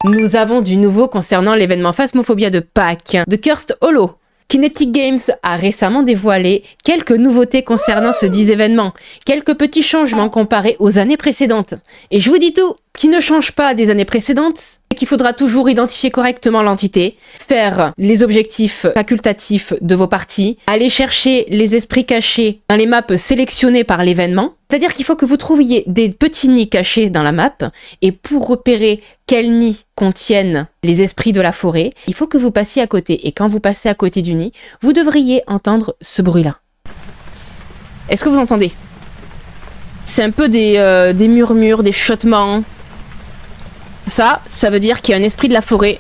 Nous avons du nouveau concernant l'événement Phasmophobia de Pâques de Cursed Hollow. Kinetic Games a récemment dévoilé quelques nouveautés concernant ce dit événement, quelques petits changements comparés aux années précédentes. Et je vous dis tout, qui ne change pas des années précédentes, c'est qu'il faudra toujours identifier correctement l'entité, faire les objectifs facultatifs de vos parties, aller chercher les esprits cachés dans les maps sélectionnées par l'événement. C'est-à-dire qu'il faut que vous trouviez des petits nids cachés dans la map, et pour repérer quels nids contiennent les esprits de la forêt, il faut que vous passiez à côté. Et quand vous passez à côté du nid, vous devriez entendre ce bruit-là. Est-ce que vous entendez? C'est un peu des murmures, des chuchotements. Ça veut dire qu'il y a un esprit de la forêt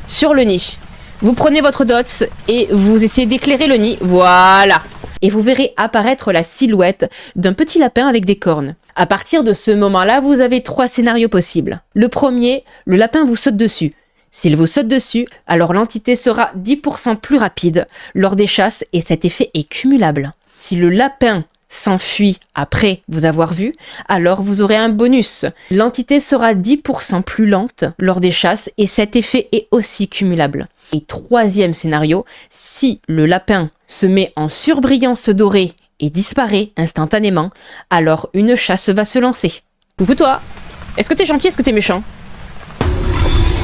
sur le nid. Vous prenez votre dots et vous essayez d'éclairer le nid. Voilà. Et vous verrez apparaître la silhouette d'un petit lapin avec des cornes. À partir de ce moment-là, vous avez 3 scénarios possibles. Le premier, le lapin vous saute dessus. S'il vous saute dessus, alors l'entité sera 10% plus rapide lors des chasses et cet effet est cumulable. Si le lapin s'enfuit après vous avoir vu, alors vous aurez un bonus. L'entité sera 10% plus lente lors des chasses et cet effet est aussi cumulable. Et troisième scénario, si le lapin se met en surbrillance dorée et disparaît instantanément, alors une chasse va se lancer. Coucou toi! Est-ce que t'es gentil, est-ce que t'es méchant?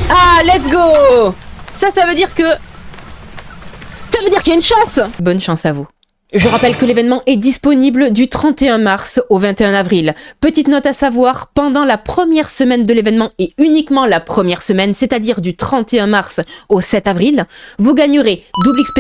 Ah, let's go! Ça veut dire que... Ça veut dire qu'il y a une chance! Bonne chance à vous. Je rappelle que l'événement est disponible du 31 mars au 21 avril. Petite note à savoir, pendant la première semaine de l'événement et uniquement la première semaine, c'est-à-dire du 31 mars au 7 avril, vous gagnerez double XP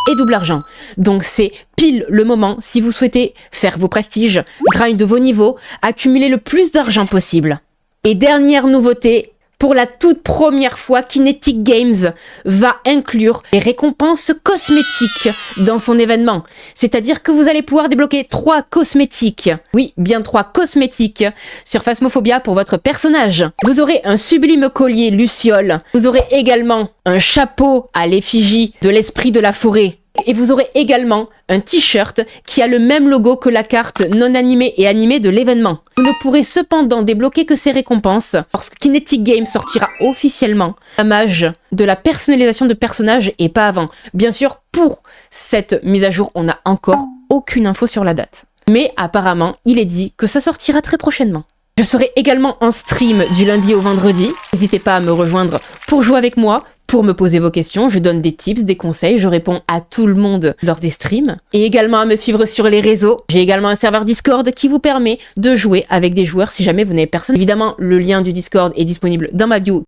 et double argent. Donc c'est pile le moment si vous souhaitez faire vos prestiges, grind vos niveaux, accumuler le plus d'argent possible. Et dernière nouveauté, pour la toute première fois, Kinetic Games va inclure les récompenses cosmétiques dans son événement. C'est-à-dire que vous allez pouvoir débloquer 3 cosmétiques. Oui, bien 3 cosmétiques sur Phasmophobia pour votre personnage. Vous aurez un sublime collier Luciole. Vous aurez également un chapeau à l'effigie de l'esprit de la forêt. Et vous aurez également un t-shirt qui a le même logo que la carte non animée et animée de l'événement. Vous ne pourrez cependant débloquer que ces récompenses lorsque Kinetic Games sortira officiellement la mage de la personnalisation de personnages et pas avant. Bien sûr, pour cette mise à jour, on n'a encore aucune info sur la date. Mais apparemment, il est dit que ça sortira très prochainement. Je serai également en stream du lundi au vendredi. N'hésitez pas à me rejoindre pour jouer avec moi, pour me poser vos questions. Je donne des tips, des conseils, je réponds à tout le monde lors des streams. Et également à me suivre sur les réseaux. J'ai également un serveur Discord qui vous permet de jouer avec des joueurs si jamais vous n'avez personne. Évidemment, le lien du Discord est disponible dans ma bio.